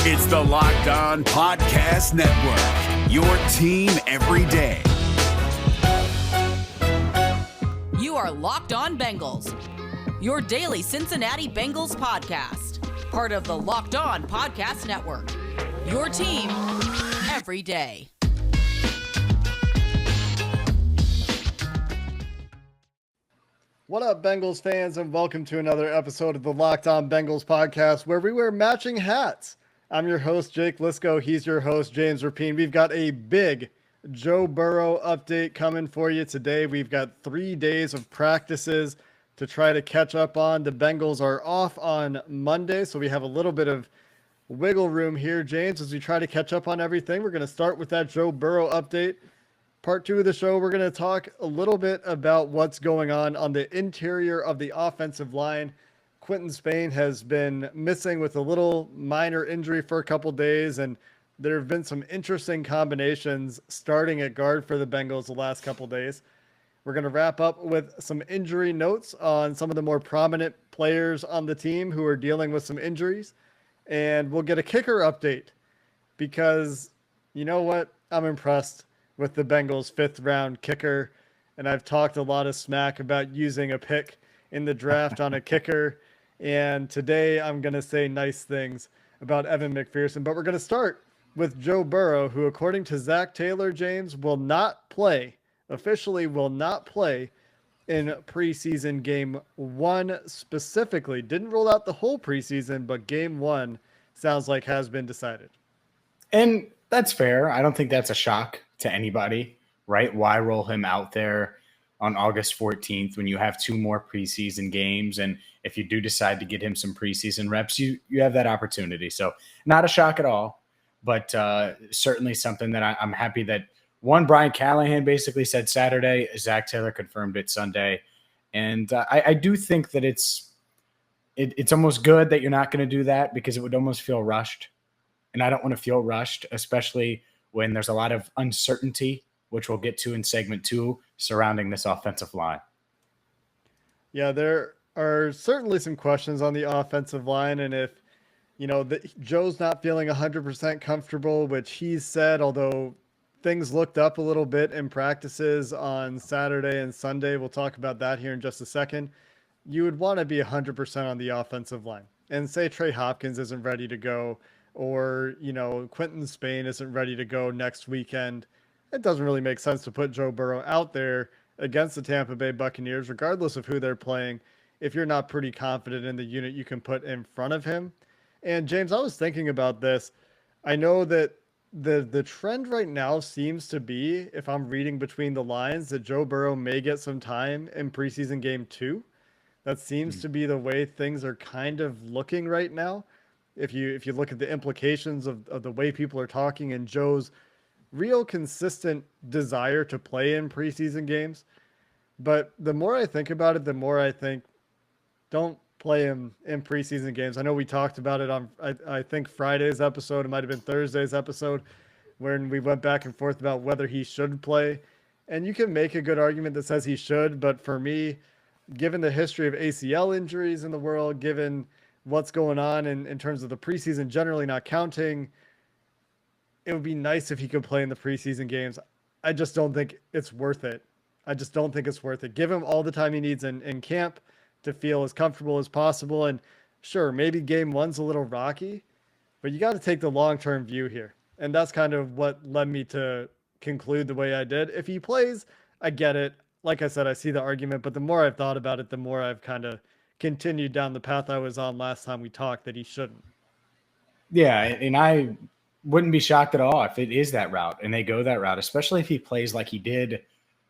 It's the Locked On Podcast Network, your team every day. You are Locked On Bengals, your daily Cincinnati Bengals podcast. Part of the Locked On Podcast Network, your team every day. What up, Bengals fans, and welcome to another episode of the Locked On Bengals podcast, where we wear matching hats. I'm your host, Jake Liscow. He's your host, James Rapien. We've got a big Joe Burrow update coming for you today. We've got 3 days of practices to try to catch up on. The Bengals are off on Monday, so we have a little bit of wiggle room here, James, as we try to catch up on everything. We're going to start with that Joe Burrow update. Part 2 of the show, we're going to talk a little bit about what's going on the interior of the offensive line. Quinton Spain has been missing with a little minor injury for a couple days, and there have been some interesting combinations starting at guard for the Bengals the last couple days. We're going to wrap up with some injury notes on some of the more prominent players on the team who are dealing with some injuries, and we'll get a kicker update because, you know what, I'm impressed with the Bengals' 5th-round kicker, and I've talked a lot of smack about using a pick in the draft on a kicker, and today I'm going to say nice things about Evan McPherson. But we're going to start with Joe Burrow, who, according to Zach Taylor, James, officially will not play in preseason game 1 specifically. Didn't rule out the whole preseason, but game 1 sounds like has been decided. And that's fair. I don't think that's a shock to anybody, right? Why roll him out there on August 14th when you have 2 more preseason games? And if you do decide to get him some preseason reps, you have that opportunity. So not a shock at all, but certainly something that I'm happy that Brian Callahan basically said Saturday, Zach Taylor confirmed it Sunday. And I do think that it's almost good that you're not going to do that because it would almost feel rushed. And I don't want to feel rushed, especially when there's a lot of uncertainty, which we'll get to in segment 2, surrounding this offensive line. Yeah, there are certainly some questions on the offensive line. And if, Joe's not feeling 100% comfortable, which he's said, although things looked up a little bit in practices on Saturday and Sunday, we'll talk about that here in just a second, you would want to be 100% on the offensive line. And say Trey Hopkins isn't ready to go, or, Quinton Spain isn't ready to go next weekend, it doesn't really make sense to put Joe Burrow out there against the Tampa Bay Buccaneers, regardless of who they're playing, if you're not pretty confident in the unit you can put in front of him. And James, I was thinking about this. I know that the trend right now seems to be, if I'm reading between the lines, that Joe Burrow may get some time in preseason game 2. That seems to be the way things are kind of looking right now. If you look at the implications of the way people are talking and Joe's real consistent desire to play in preseason games. But the more I think about it, the more I think don't play him in preseason games. I know we talked about it on, I think, Friday's episode. It might have been Thursday's episode when we went back and forth about whether he should play. And you can make a good argument that says he should. But for me, given the history of ACL injuries in the world, given what's going on in terms of the preseason generally not counting, it would be nice if he could play in the preseason games. I just don't think it's worth it. Give him all the time he needs in camp to feel as comfortable as possible. And sure, maybe game 1's a little rocky, but you got to take the long-term view here. And that's kind of what led me to conclude the way I did. If he plays, I get it. Like I said, I see the argument, but the more I've thought about it, the more I've kind of continued down the path I was on last time we talked that he shouldn't. Yeah, and I wouldn't be shocked at all if it is that route and they go that route, especially if he plays like he did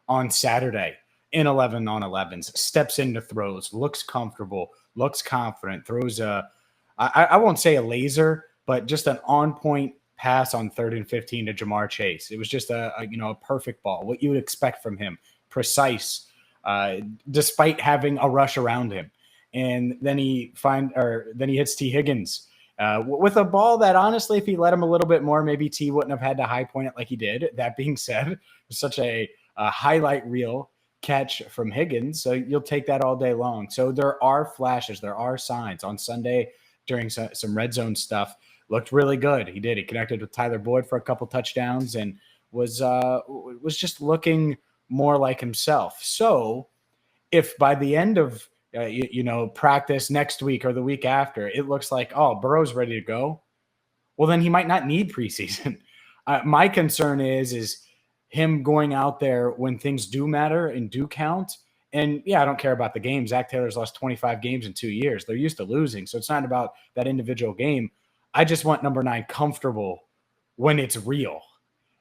on Saturday in 11 on 11s, steps into throws, looks comfortable, looks confident, throws I won't say a laser, but just an on-point pass on 3rd and 15 to Jamar Chase. It was just a perfect ball, what you would expect from him, precise, despite having a rush around him. And then he hits T. Higgins with a ball that, honestly, if he let him a little bit more, maybe T wouldn't have had to high point it like he did. That being said, it was such a highlight reel catch from Higgins, so you'll take that all day long. So there are flashes, there are signs on Sunday during some red zone stuff. looked really good. He did. He connected with Tyler Boyd for a couple touchdowns and was just looking more like himself. So if by the end of practice next week or the week after, it looks like, oh, Burrow's ready to go, well, then he might not need preseason. My concern is him going out there when things do matter and do count. And yeah, I don't care about the game. Zach Taylor's lost 25 games in 2 years. They're used to losing. So it's not about that individual game. I just want number 9 comfortable when it's real.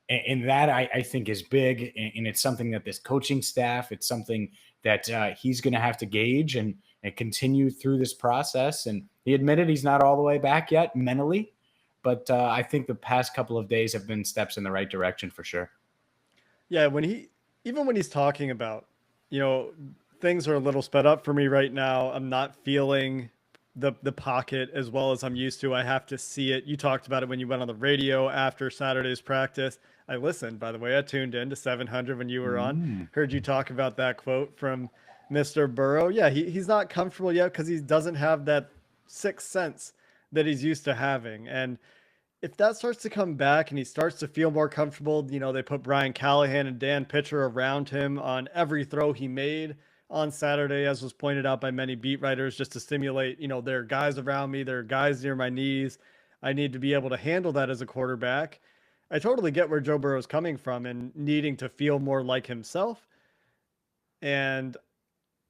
And that I think is big. And it's something that this coaching staff, it's something that he's going to have to gauge and continue through this process. And he admitted he's not all the way back yet mentally. But I think the past couple of days have been steps in the right direction for sure. Yeah, when he's talking about, things are a little sped up for me right now. I'm not feeling the pocket as well as I'm used to. I have to see it. You talked about it when you went on the radio after Saturday's practice. I listened, by the way. I tuned in to 700 when you were on. Heard you talk about that quote from Mr. Burrow. Yeah, he's not comfortable yet because he doesn't have that sixth sense that he's used to having. And if that starts to come back and he starts to feel more comfortable, they put Brian Callahan and Dan Pitcher around him on every throw he made on Saturday, as was pointed out by many beat writers, just to stimulate, there are guys around me, there are guys near my knees. I need to be able to handle that as a quarterback. I totally get where Joe Burrow is coming from and needing to feel more like himself. And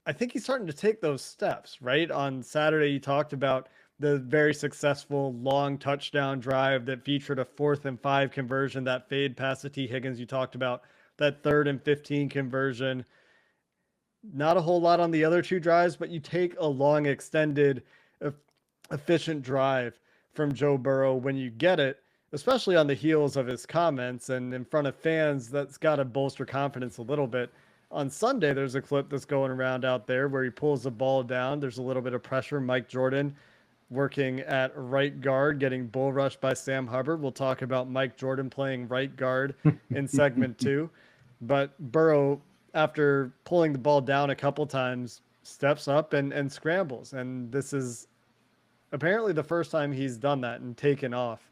I think he's starting to take those steps, right? On Saturday, he talked about the very successful long touchdown drive that featured a 4th and 5 conversion, that fade pass to T. Higgins you talked about, that 3rd and 15 conversion. Not a whole lot on the other 2 drives, but you take a long, extended, efficient drive from Joe Burrow when you get it, especially on the heels of his comments and in front of fans. That's got to bolster confidence a little bit. On Sunday, there's a clip that's going around out there where he pulls the ball down. There's a little bit of pressure. Mike Jordan working at right guard, getting bull rushed by Sam Hubbard. We'll talk about Mike Jordan playing right guard in segment 2. But Burrow, after pulling the ball down a couple times, steps up and scrambles. And this is apparently the first time he's done that and taken off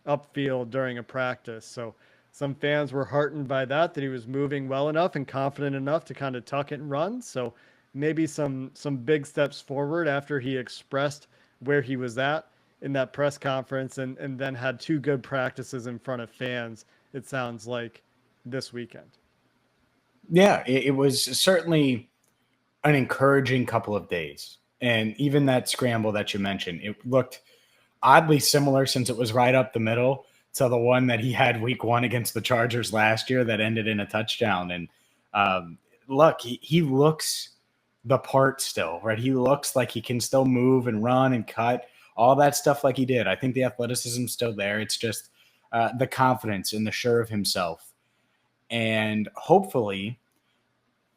upfield during a practice. So some fans were heartened by that he was moving well enough and confident enough to kind of tuck it and run. So maybe some big steps forward after he expressed where he was at in that press conference and then had 2 good practices in front of fans, it sounds like, this weekend. Yeah, it was certainly an encouraging couple of days. And even that scramble that you mentioned, it looked oddly similar since it was right up the middle to the one that he had week 1 against the Chargers last year that ended in a touchdown. And look, he looks the part still, right? He looks like he can still move and run and cut, all that stuff like he did. I think the athleticism's still there. It's just the confidence and the sure of himself. And hopefully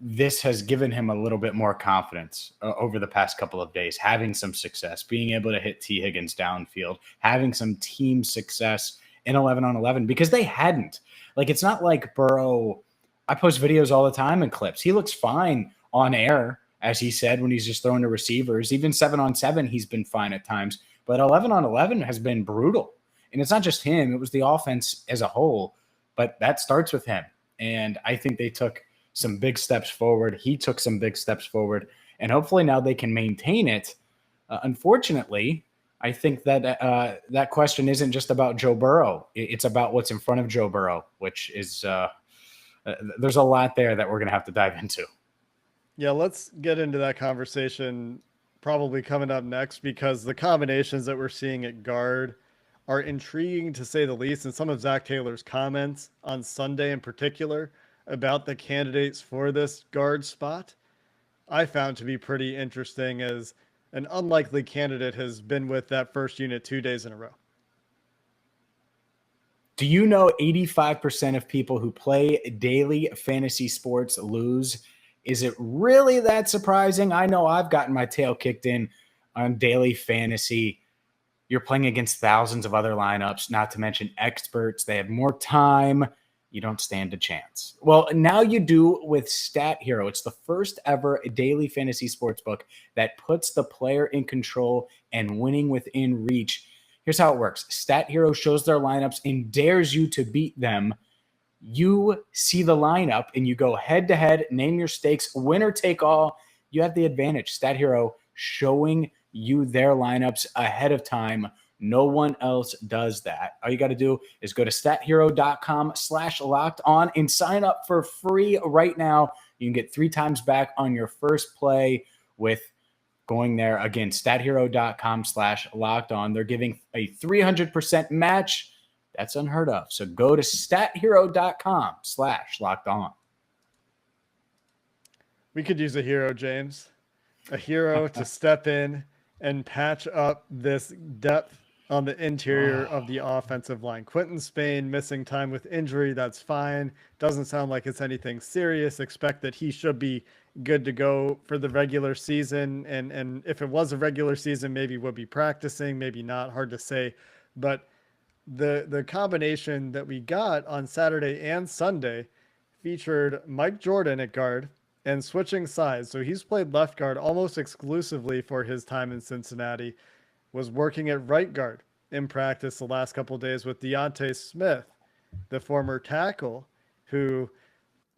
this has given him a little bit more confidence over the past couple of days, having some success, being able to hit T. Higgins downfield, having some team success in 11-on-11, because they hadn't. Like, it's not like Burrow, I post videos all the time and clips. He looks fine on air, as he said, when he's just throwing to receivers. Even 7-on-7, he's been fine at times. But 11-on-11 has been brutal. And it's not just him. It was the offense as a whole. But that starts with him. And I think they took some big steps forward. He took some big steps forward. And hopefully now they can maintain it. Unfortunately, I think that that question isn't just about Joe Burrow. It's about what's in front of Joe Burrow, which is there's a lot there that we're going to have to dive into. Yeah, let's get into that conversation probably coming up next, because the combinations that we're seeing at guard are intriguing to say the least. And some of Zach Taylor's comments on Sunday in particular about the candidates for this guard spot, I found to be pretty interesting, as an unlikely candidate has been with that first unit 2 days in a row. Do you know 85% of people who play daily fantasy sports lose? Is it really that surprising? I know I've gotten my tail kicked in on daily fantasy. You're playing against thousands of other lineups, not to mention experts. They have more time. You don't stand a chance. Well, now you do with Stat Hero. It's the first ever daily fantasy sports book that puts the player in control and winning within reach. Here's how it works. Stat Hero shows their lineups and dares you to beat them. You see the lineup and you go head to head, name your stakes, winner take all. You have the advantage. Stat Hero showing you their lineups ahead of time. No one else does that. All you got to do is go to stathero.com/locked-on and sign up for free right now. You can get 3 times back on your first play with going there. Again, stathero.com/locked-on. They're giving a 300% match. That's unheard of. So go to stathero.com/locked-on. We could use a hero, James. A hero to step in and patch up this depth on the interior of the offensive line. Quentin Spain missing time with injury. That's fine. Doesn't sound like it's anything serious. Expect that he should be good to go for the regular season. And if it was a regular season, maybe would be practicing, maybe not. Hard to say. But the combination that we got on Saturday and Sunday featured Mike Jordan at guard and switching sides. So he's played left guard almost exclusively for his time in Cincinnati. Was working at right guard in practice the last couple of days with Deontay Smith, the former tackle, who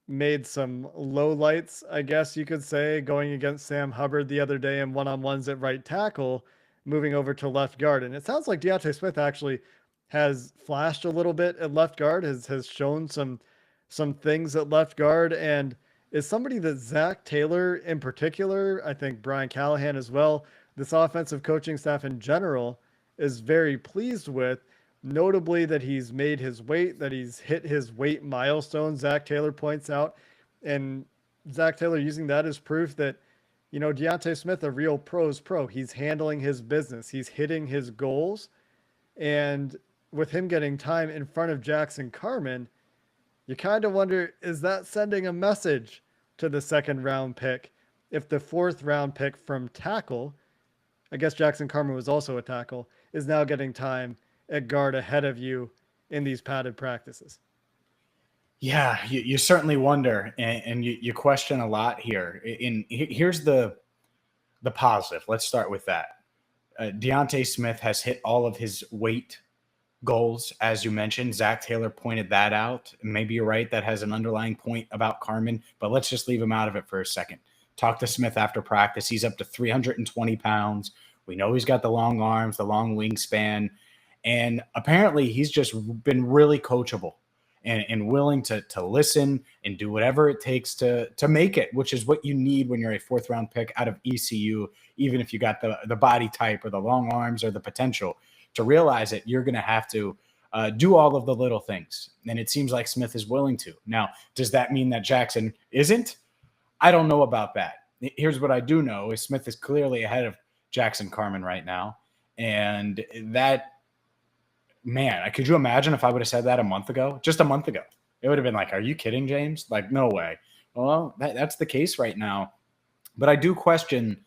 made some lowlights, I guess you could say, going against Sam Hubbard the other day in one-on-ones at right tackle, moving over to left guard. And it sounds like Deontay Smith actually has flashed a little bit at left guard, has shown some things at left guard, and is somebody that Zach Taylor in particular, I think Brian Callahan as well, this offensive coaching staff in general is very pleased with, notably that he's made his weight, that he's hit his weight milestone, Zach Taylor points out. And Zach Taylor using that as proof that, you know, Deontay Smith, a real pro's pro. He's handling his business. He's hitting his goals. And with him getting time in front of Jackson Carman, you kind of wonder, is that sending a message to the 2nd round pick if the 4th round pick from tackle, I guess Jackson Carman was also a tackle, is now getting time at guard ahead of you in these padded practices? Yeah, you certainly wonder, and you question a lot here. Here's the positive. Let's start with that. Deontay Smith has hit all of his weight goals, as you mentioned. Zach Taylor pointed that out. Maybe you're right. That has an underlying point about Carman, but let's just leave him out of it for a second. Talk to Smith after practice. He's up to 320 pounds. We know he's got the long arms, the long wingspan, and apparently he's just been really coachable and willing to listen and do whatever it takes to make it, which is what you need when you're a 4th round pick out of ECU, even if you got the body type or the long arms or the potential to realize that you're going to have to do all of the little things. And it seems like Smith is willing to. Now, does that mean that Jackson isn't? I don't know about that. Here's what I do know is Smith is clearly ahead of Jackson Carman right now. And that, man, could you imagine if I would have said that a month ago? Just a month ago. It would have been like, are you kidding, James? Like, no way. Well, that's the case right now. But I do question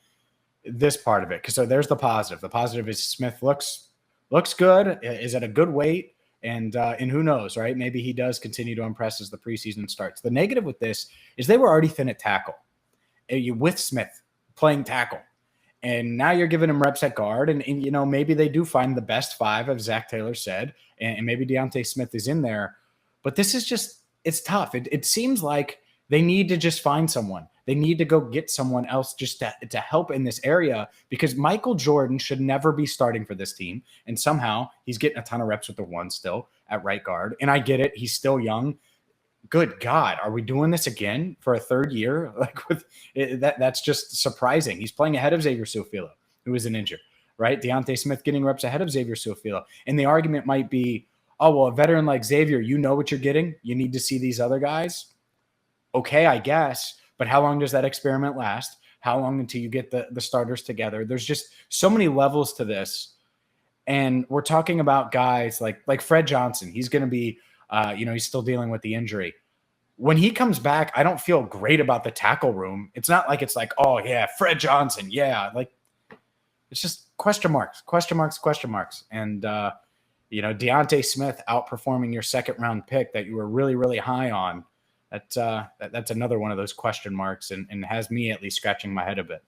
this part of it. Because so there's the positive. The positive is Smith looks good, is at a good weight. And who knows, right? Maybe he does continue to impress as the preseason starts. The negative with this is they were already thin at tackle with Smith playing tackle. And now you're giving him reps at guard. And you know, maybe they do find the best 5, as Zach Taylor said. And maybe Deontay Smith is in there. But this is just, it's tough. It seems like they need to just find someone. They need to go get someone else just to help in this area, because Michael Jordan should never be starting for this team. And somehow he's getting a ton of reps with the 1 still at right guard. And I get it. He's still young. Good God. Are we doing this again for a 3rd year? Like with that's just surprising. He's playing ahead of Xavier Su'a-Filo, who is an injured, right? Deontay Smith getting reps ahead of Xavier Su'a-Filo. And the argument might be, oh, well, a veteran like Xavier, you know what you're getting. You need to see these other guys. Okay, I guess. But how long does that experiment last? How long until you get the starters together? There's just so many levels to this. And we're talking about guys like Fred Johnson. He's going to be, he's still dealing with the injury. When he comes back, I don't feel great about the tackle room. It's not like it's like, oh, yeah, Fred Johnson. Yeah, like it's just question marks. And, Deontay Smith outperforming your 2nd round pick that you were really, really high on. That's another one of those question marks and has me at least scratching my head a bit.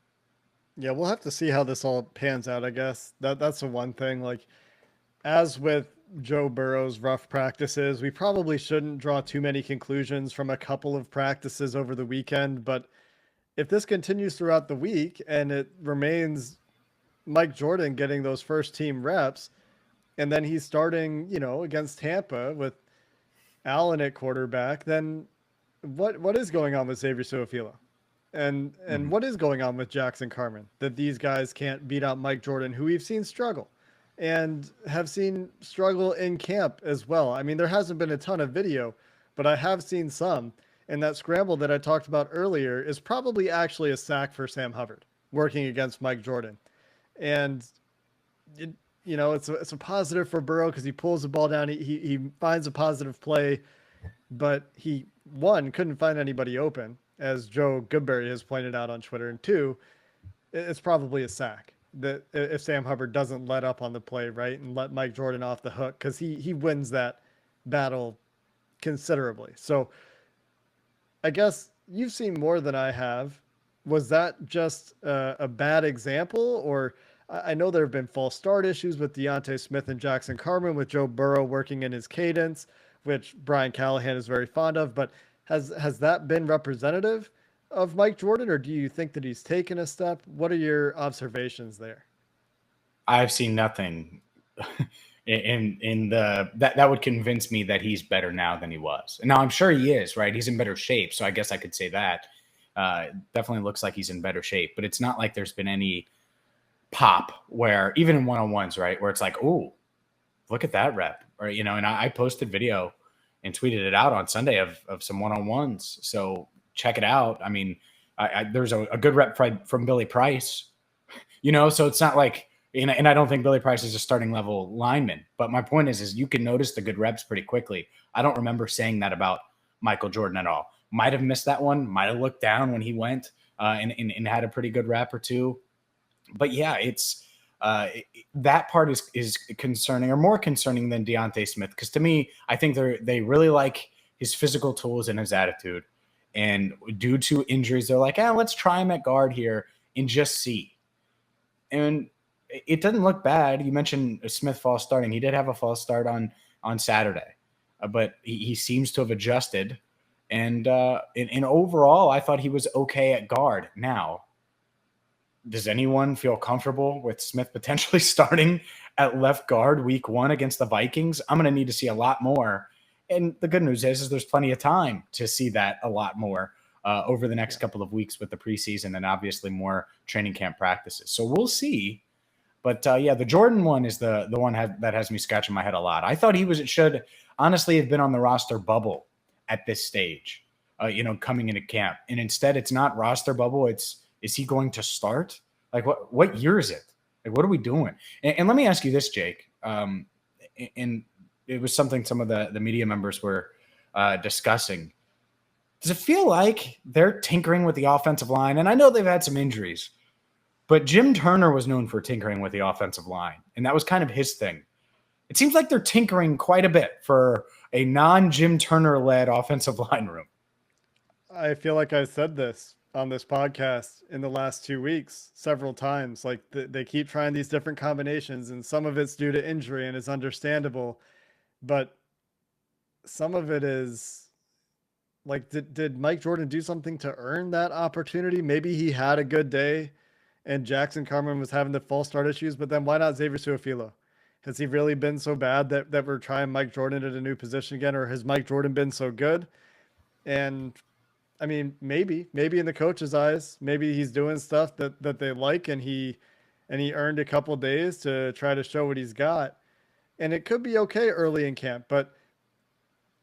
Yeah, we'll have to see how this all pans out, I guess. That's the one thing. Like, as with Joe Burrow's rough practices, we probably shouldn't draw too many conclusions from a couple of practices over the weekend. But if this continues throughout the week and it remains Mike Jordan getting those first team reps, and then he's starting, against Tampa with Allen at quarterback, then what is going on with Xavier Su'a-Filo? And what is going on with Jackson Carman that these guys can't beat out Mike Jordan, who we've seen struggle and have seen struggle in camp as well. I mean, there hasn't been a ton of video, but I have seen some. And that scramble that I talked about earlier is probably actually a sack for Sam Hubbard working against Mike Jordan. And it's a positive for Burrow because he pulls the ball down. He finds a positive play, but he, one, couldn't find anybody open, as Joe Goodberry has pointed out on Twitter. And two, it's probably a sack that if Sam Hubbard doesn't let up on the play, right, and let Mike Jordan off the hook, because he wins that battle considerably. So I guess you've seen more than I have. Was that just a bad example? Or I know there have been false start issues with Deontay Smith and Jackson Carman, with Joe Burrow working in his cadence, which Brian Callahan is very fond of, but has that been representative of Mike Jordan, or do you think that he's taken a step? What are your observations there? I've seen nothing in that would convince me that he's better now than he was. And now I'm sure he is, right? He's in better shape. So I guess I could say that. Definitely looks like he's in better shape, but it's not like there's been any pop where, even in one-on-ones, right, where it's like, oh, look at that rep. Or, and I posted video and tweeted it out on Sunday of some one-on-ones. So check it out. I mean, there's a good rep from Billy Price, so it's not like, and I don't think Billy Price is a starting level lineman, but my point is you can notice the good reps pretty quickly. I don't remember saying that about Michael Jordan at all. Might have missed that one. Might have looked down when he went and had a pretty good rep or two. But yeah, it's that part is concerning, or more concerning than Deontay Smith. Because to me, I think they really like his physical tools and his attitude. And due to injuries, they're like, let's try him at guard here and just see. And it doesn't look bad. You mentioned Smith false starting. He did have a false start on Saturday, but he seems to have adjusted. And overall, I thought he was okay at guard. Now, does anyone feel comfortable with Smith potentially starting at left guard week 1 against the Vikings? I'm going to need to see a lot more. And the good news is there's plenty of time to see that a lot more over the next couple of weeks with the preseason and obviously more training camp practices. So we'll see. But the Jordan one is the one that has me scratching my head a lot. I thought it should honestly have been on the roster bubble at this stage, coming into camp. And instead it's not roster bubble. Is he going to start? Like what year is it? Like, what are we doing? And let me ask you this, Jake. And it was something some of the media members were discussing. Does it feel like they're tinkering with the offensive line? And I know they've had some injuries, but Jim Turner was known for tinkering with the offensive line, and that was kind of his thing. It seems like they're tinkering quite a bit for a non-Jim Turner-led offensive line room. I feel like I said this on this podcast in the last 2 weeks several times. Like they keep trying these different combinations, and some of it's due to injury and is understandable, but some of it is like, did Mike Jordan do something to earn that opportunity? Maybe he had a good day and Jackson Carman was having the false start issues, but then why not Xavier Su'a-Filo? Has he really been so bad that we're trying Mike Jordan at a new position again? Or has Mike Jordan been so good? And I mean, maybe in the coach's eyes, maybe he's doing stuff that they like, and he earned a couple days to try to show what he's got. And it could be okay early in camp, but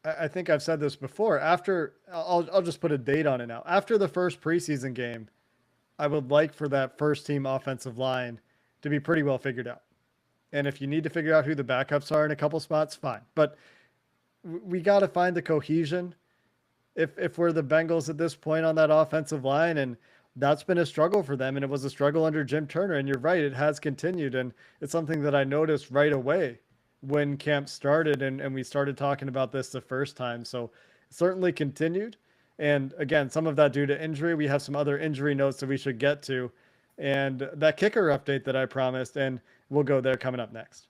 I think I've said this before. I'll just put a date on it now. After the first preseason game, I would like for that first team offensive line to be pretty well figured out. And if you need to figure out who the backups are in a couple spots, fine. But we got to find the cohesion if we're the Bengals at this point on that offensive line. And that's been a struggle for them. And it was a struggle under Jim Turner. And you're right, it has continued. And it's something that I noticed right away when camp started and we started talking about this the first time. So it certainly continued. And again, some of that due to injury. We have some other injury notes that we should get to. And that kicker update that I promised, and we'll go there coming up next.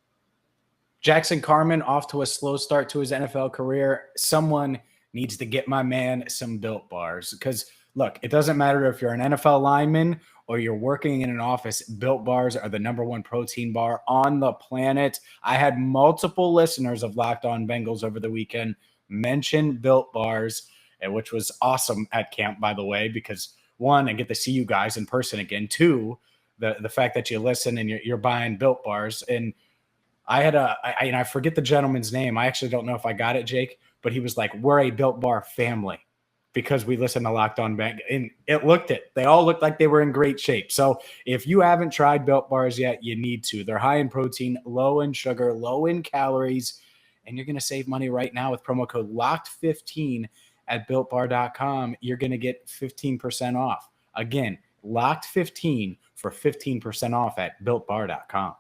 Jackson Carman off to a slow start to his NFL career. Someone needs to get my man some Built Bars because, look, it doesn't matter if you're an NFL lineman or you're working in an office. Built Bars are the #1 protein bar on the planet. I had multiple listeners of Locked On Bengals over the weekend mention Built Bars, which was awesome at camp, by the way, because one, I get to see you guys in person again. Two, the fact that you listen and you're buying Built Bars. And I forget the gentleman's name. I actually don't know if I got it, Jake, but he was like, we're a Built Bar family because we listen to Locked On Bengals. And they all looked like they were in great shape. So if you haven't tried Built Bars yet, you need to. They're high in protein, low in sugar, low in calories, and you're going to save money right now with promo code LOCKED15 at BuiltBar.com. You're going to get 15% off. Again, LOCKED15 for 15% off at BuiltBar.com.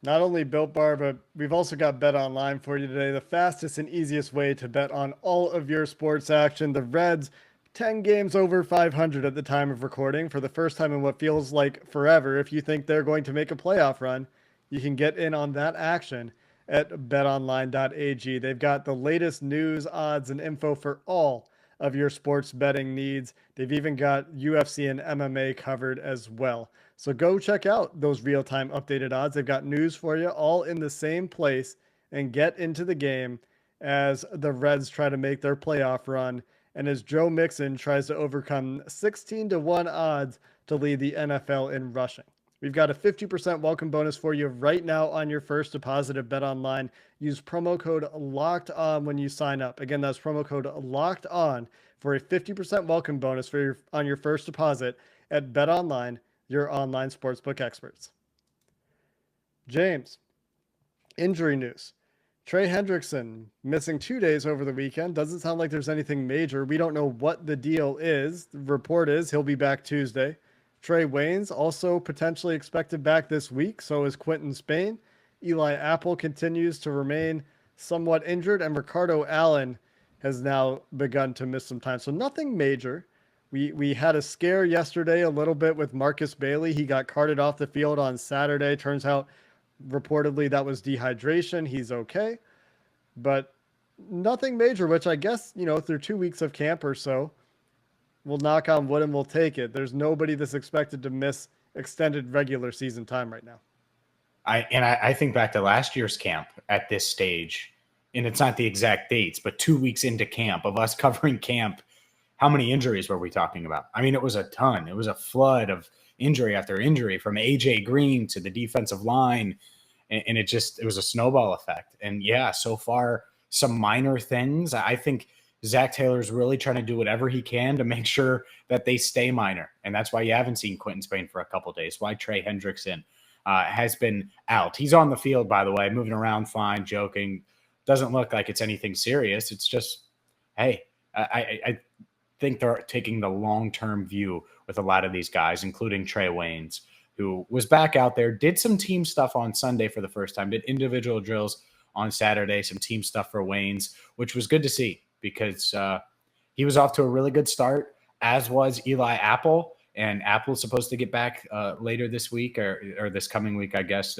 Not only Built Bar, but we've also got Bet Online for you today, the fastest and easiest way to bet on all of your sports action. The Reds, 10 games over 500 at the time of recording for the first time in what feels like forever. If you think they're going to make a playoff run, you can get in on that action at betonline.ag. They've got the latest news, odds, and info for all of your sports betting needs. They've even got UFC and MMA covered as well. So go check out those real-time updated odds. They've got news for you all in the same place, and get into the game as the Reds try to make their playoff run and as Joe Mixon tries to overcome 16-1 odds to lead the NFL in rushing. We've got a 50% welcome bonus for you right now on your first deposit at BetOnline. Use promo code LOCKEDON when you sign up. Again, that's promo code LOCKEDON for a 50% welcome bonus on your first deposit at BetOnline, your online sportsbook experts. James, injury news. Trey Hendrickson missing 2 days over the weekend. Doesn't sound like there's anything major. We don't know what the deal is. The report is he'll be back Tuesday. Trey Waynes also potentially expected back this week. So is Quentin Spain. Eli Apple continues to remain somewhat injured, and Ricardo Allen has now begun to miss some time. So nothing major. We had a scare yesterday a little bit with Marcus Bailey. He got carted off the field on Saturday. Turns out, reportedly, that was dehydration. He's okay. But nothing major, which I guess, through 2 weeks of camp or so, we'll knock on wood and we'll take it. There's nobody that's expected to miss extended regular season time right now. I think back to last year's camp at this stage, and it's not the exact dates, but 2 weeks into camp of us covering camp, how many injuries were we talking about? I mean, it was a ton. It was a flood of injury after injury, from AJ Green to the defensive line. And it was a snowball effect. And yeah, so far, some minor things. I think Zach Taylor's really trying to do whatever he can to make sure that they stay minor. And that's why you haven't seen Quentin Spain for a couple of days, why Trey Hendrickson has been out. He's on the field, by the way, moving around fine, joking. Doesn't look like it's anything serious. It's just, hey, I think they're taking the long-term view with a lot of these guys, including Trey Waynes, who was back out there, did some team stuff on Sunday for the first time, did individual drills on Saturday, some team stuff for Waynes, which was good to see because he was off to a really good start, as was Eli Apple. And Apple's supposed to get back later this week or this coming week, I guess.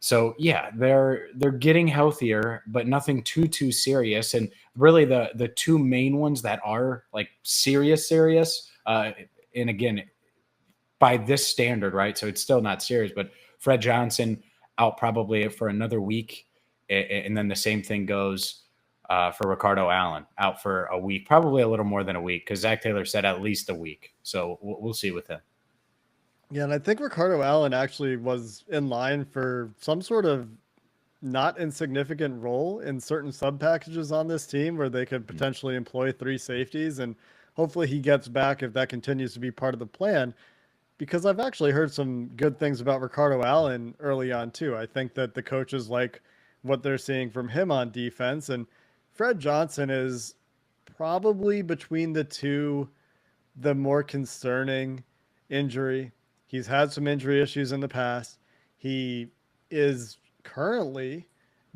So yeah, they're getting healthier, but nothing too serious. And really the two main ones that are like serious, and again, by this standard, right? So it's still not serious, but Fred Johnson out probably for another week. And then the same thing goes for Ricardo Allen, out for a week, probably a little more than a week, because Zach Taylor said at least a week. So we'll see with him. Yeah, and I think Ricardo Allen actually was in line for some sort of not insignificant role in certain sub packages on this team where they could potentially employ 3 safeties. And hopefully he gets back if that continues to be part of the plan, because I've actually heard some good things about Ricardo Allen early on too. I think that the coaches like what they're seeing from him on defense, and Fred Johnson is probably between the two the more concerning injury. He's had some injury issues in the past. He is currently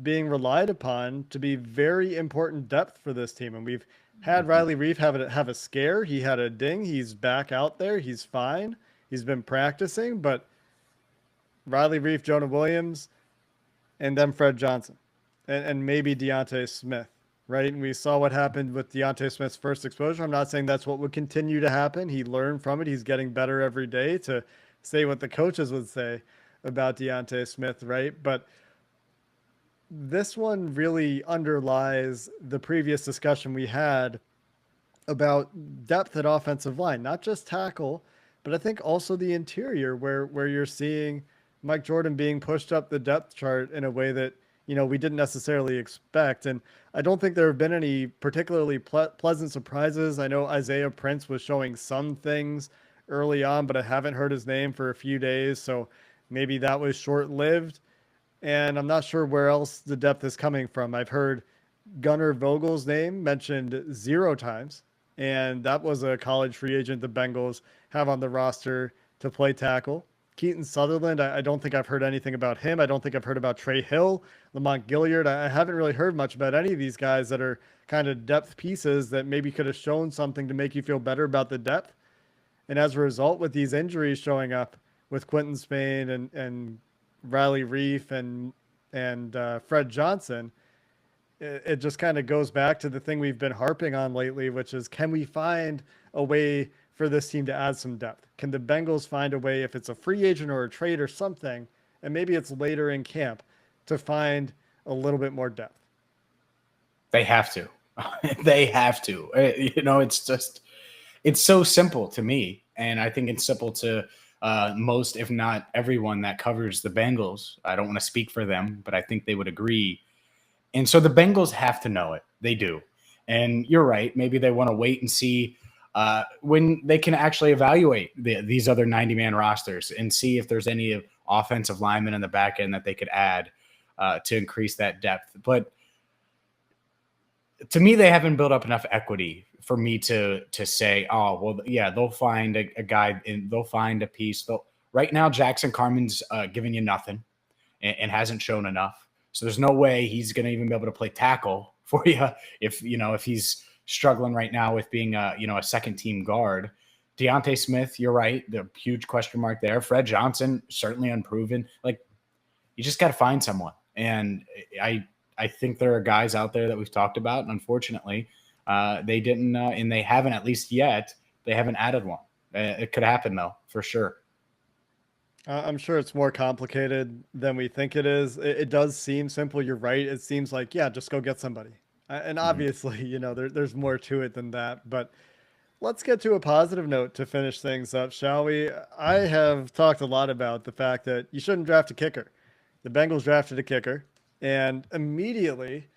being relied upon to be very important depth for this team. And we've had Riley Reef have a scare. He had a ding. He's back out there. He's fine. He's been practicing. But Riley Reef, Jonah Williams, and then Fred Johnson, and maybe Deontay Smith, right? And we saw what happened with Deontay Smith's first exposure. I'm not saying that's what would continue to happen. He learned from it. He's getting better every day, to say what the coaches would say about Deontay Smith, right? But this one really underlies the previous discussion we had about depth at offensive line, not just tackle, but I think also the interior, where you're seeing Mike Jordan being pushed up the depth chart in a way that, we didn't necessarily expect. And I don't think there have been any particularly pleasant surprises. I know Isaiah Prince was showing some things early on, but I haven't heard his name for a few days, so maybe that was short-lived. And I'm not sure where else the depth is coming from. I've heard Gunnar Vogel's name mentioned 0 times, and that was a college free agent the Bengals have on the roster to play tackle. Keaton Sutherland, I don't think I've heard anything about him. I don't think I've heard about Trey Hill, Lamont Gilliard. I haven't really heard much about any of these guys that are kind of depth pieces that maybe could have shown something to make you feel better about the depth. And as a result, with these injuries showing up with Quentin Spain and Riley Reif and Fred Johnson, it just kind of goes back to the thing we've been harping on lately, which is, can we find a way for this team to add some depth? Can the Bengals find a way, if it's a free agent or a trade or something, and maybe it's later in camp, to find a little bit more depth? They have to. They have to. It's so simple to me. And I think it's simple to most, if not everyone that covers the Bengals. I don't want to speak for them, but I think they would agree. And so the Bengals have to know it. They do. And you're right. Maybe they want to wait and see when they can actually evaluate these other 90-man rosters and see if there's any offensive linemen in the back end that they could add to increase that depth. But to me, they haven't built up enough equity for me to say, oh, well, yeah, they'll find a guy and they'll find a piece. Right now, Jackson Carman's giving you nothing and hasn't shown enough. So there's no way he's going to even be able to play tackle for you if he's struggling right now with being a second team guard. Deontay Smith, you're right, the huge question mark there. Fred Johnson, certainly unproven. Like, you just got to find someone. And I think there are guys out there that we've talked about, and unfortunately, they didn't, and they haven't, at least yet, they haven't added one. It could happen though, for sure. I'm sure it's more complicated than we think it is. It does seem simple. You're right. It seems like, yeah, just go get somebody. And obviously, there's more to it than that. But let's get to a positive note to finish things up, shall we? I have talked a lot about the fact that you shouldn't draft a kicker. The Bengals drafted a kicker, and immediately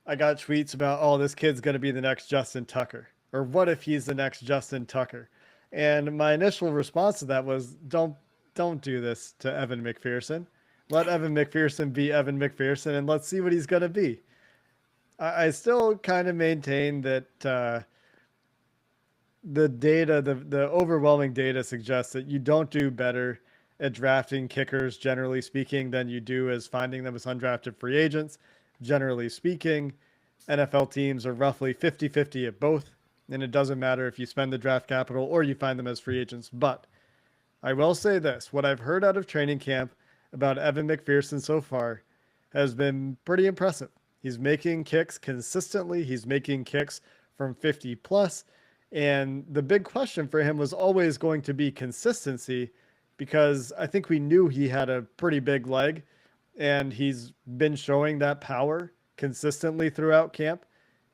I got tweets about, oh, this kid's going to be the next Justin Tucker. Or what if he's the next Justin Tucker? And my initial response to that was, don't do this to Evan McPherson. Let Evan McPherson be Evan McPherson, and let's see what he's going to be. I still kind of maintain that the data, the overwhelming data suggests that you don't do better at drafting kickers, generally speaking, than you do as finding them as undrafted free agents. Generally speaking, NFL teams are roughly 50-50 at both, and it doesn't matter if you spend the draft capital or you find them as free agents. But I will say this, what I've heard out of training camp about Evan McPherson so far has been pretty impressive. He's making kicks consistently. He's making kicks from 50 plus. And the big question for him was always going to be consistency, because I think we knew he had a pretty big leg, and he's been showing that power consistently throughout camp.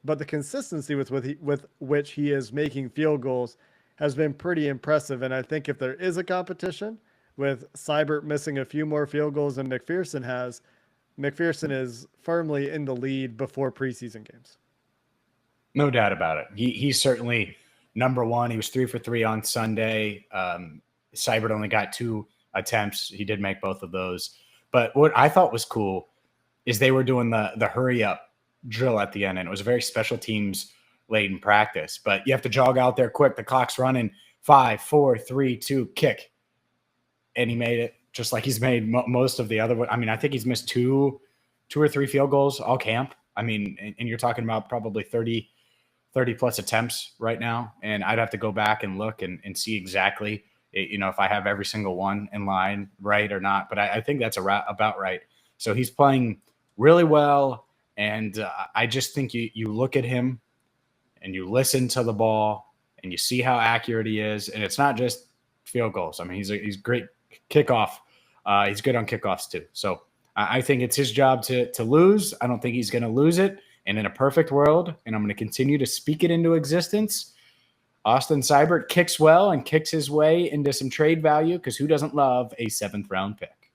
But the consistency with which he is making field goals has been pretty impressive. And I think if there is a competition with Seibert missing a few more field goals than McPherson has, McPherson is firmly in the lead before preseason games. No doubt about it. He's certainly number one. He was 3 for 3 on Sunday. Seibert only got 2 attempts. He did make both of those. But what I thought was cool is they were doing the hurry up drill at the end, and it was a very special teams laden practice. But you have to jog out there quick. The clock's running. 5, 4, 3, 2, kick. And he made it, just like he's made most of the other. I mean, I think he's missed two or 3 field goals all camp. I mean, and you're talking about probably 30 plus attempts right now. And I'd have to go back and look and see exactly, if I have every single one in line right or not. But I think that's about right. So he's playing really well. And I just think you look at him and you listen to the ball and you see how accurate he is. And it's not just field goals. I mean, he's great kickoff. He's good on kickoffs too. So I think it's his job to lose. I don't think he's going to lose it. And in a perfect world, and I'm going to continue to speak it into existence, Austin Seibert kicks well and kicks his way into some trade value, because who doesn't love a 7th-round pick?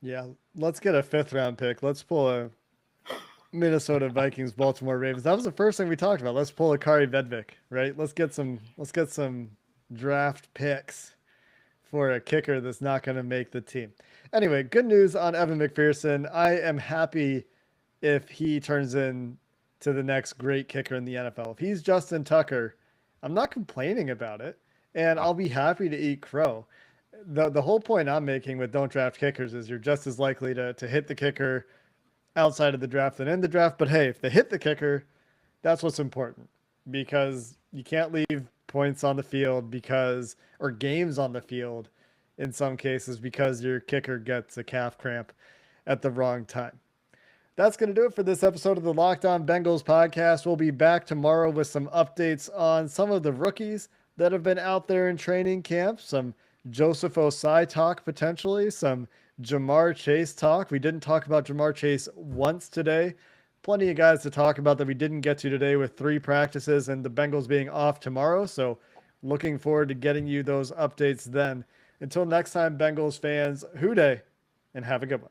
Yeah, let's get a 5th-round pick. Let's pull a Minnesota Vikings, Baltimore Ravens. That was the first thing we talked about. Let's pull a Kari Vedvik, right? Let's get some draft picks for a kicker that's not going to make the team. Anyway, good news on Evan McPherson. I am happy if he turns in to the next great kicker in the NFL. If he's Justin Tucker, I'm not complaining about it, and I'll be happy to eat crow. The whole point I'm making with don't draft kickers is you're just as likely to hit the kicker outside of the draft than in the draft. But hey, if they hit the kicker, that's what's important, because you can't leave points on the field or games on the field in some cases because your kicker gets a calf cramp at the wrong time. That's going to do it for this episode of the Locked On Bengals podcast. We'll be back tomorrow with some updates on some of the rookies that have been out there in training camp, some Joseph Osai talk potentially, some Jamar Chase talk. We didn't talk about Jamar Chase once today. Plenty of guys to talk about that we didn't get to today, with 3 practices and the Bengals being off tomorrow. So looking forward to getting you those updates then. Until next time, Bengals fans, hoo day, and have a good one.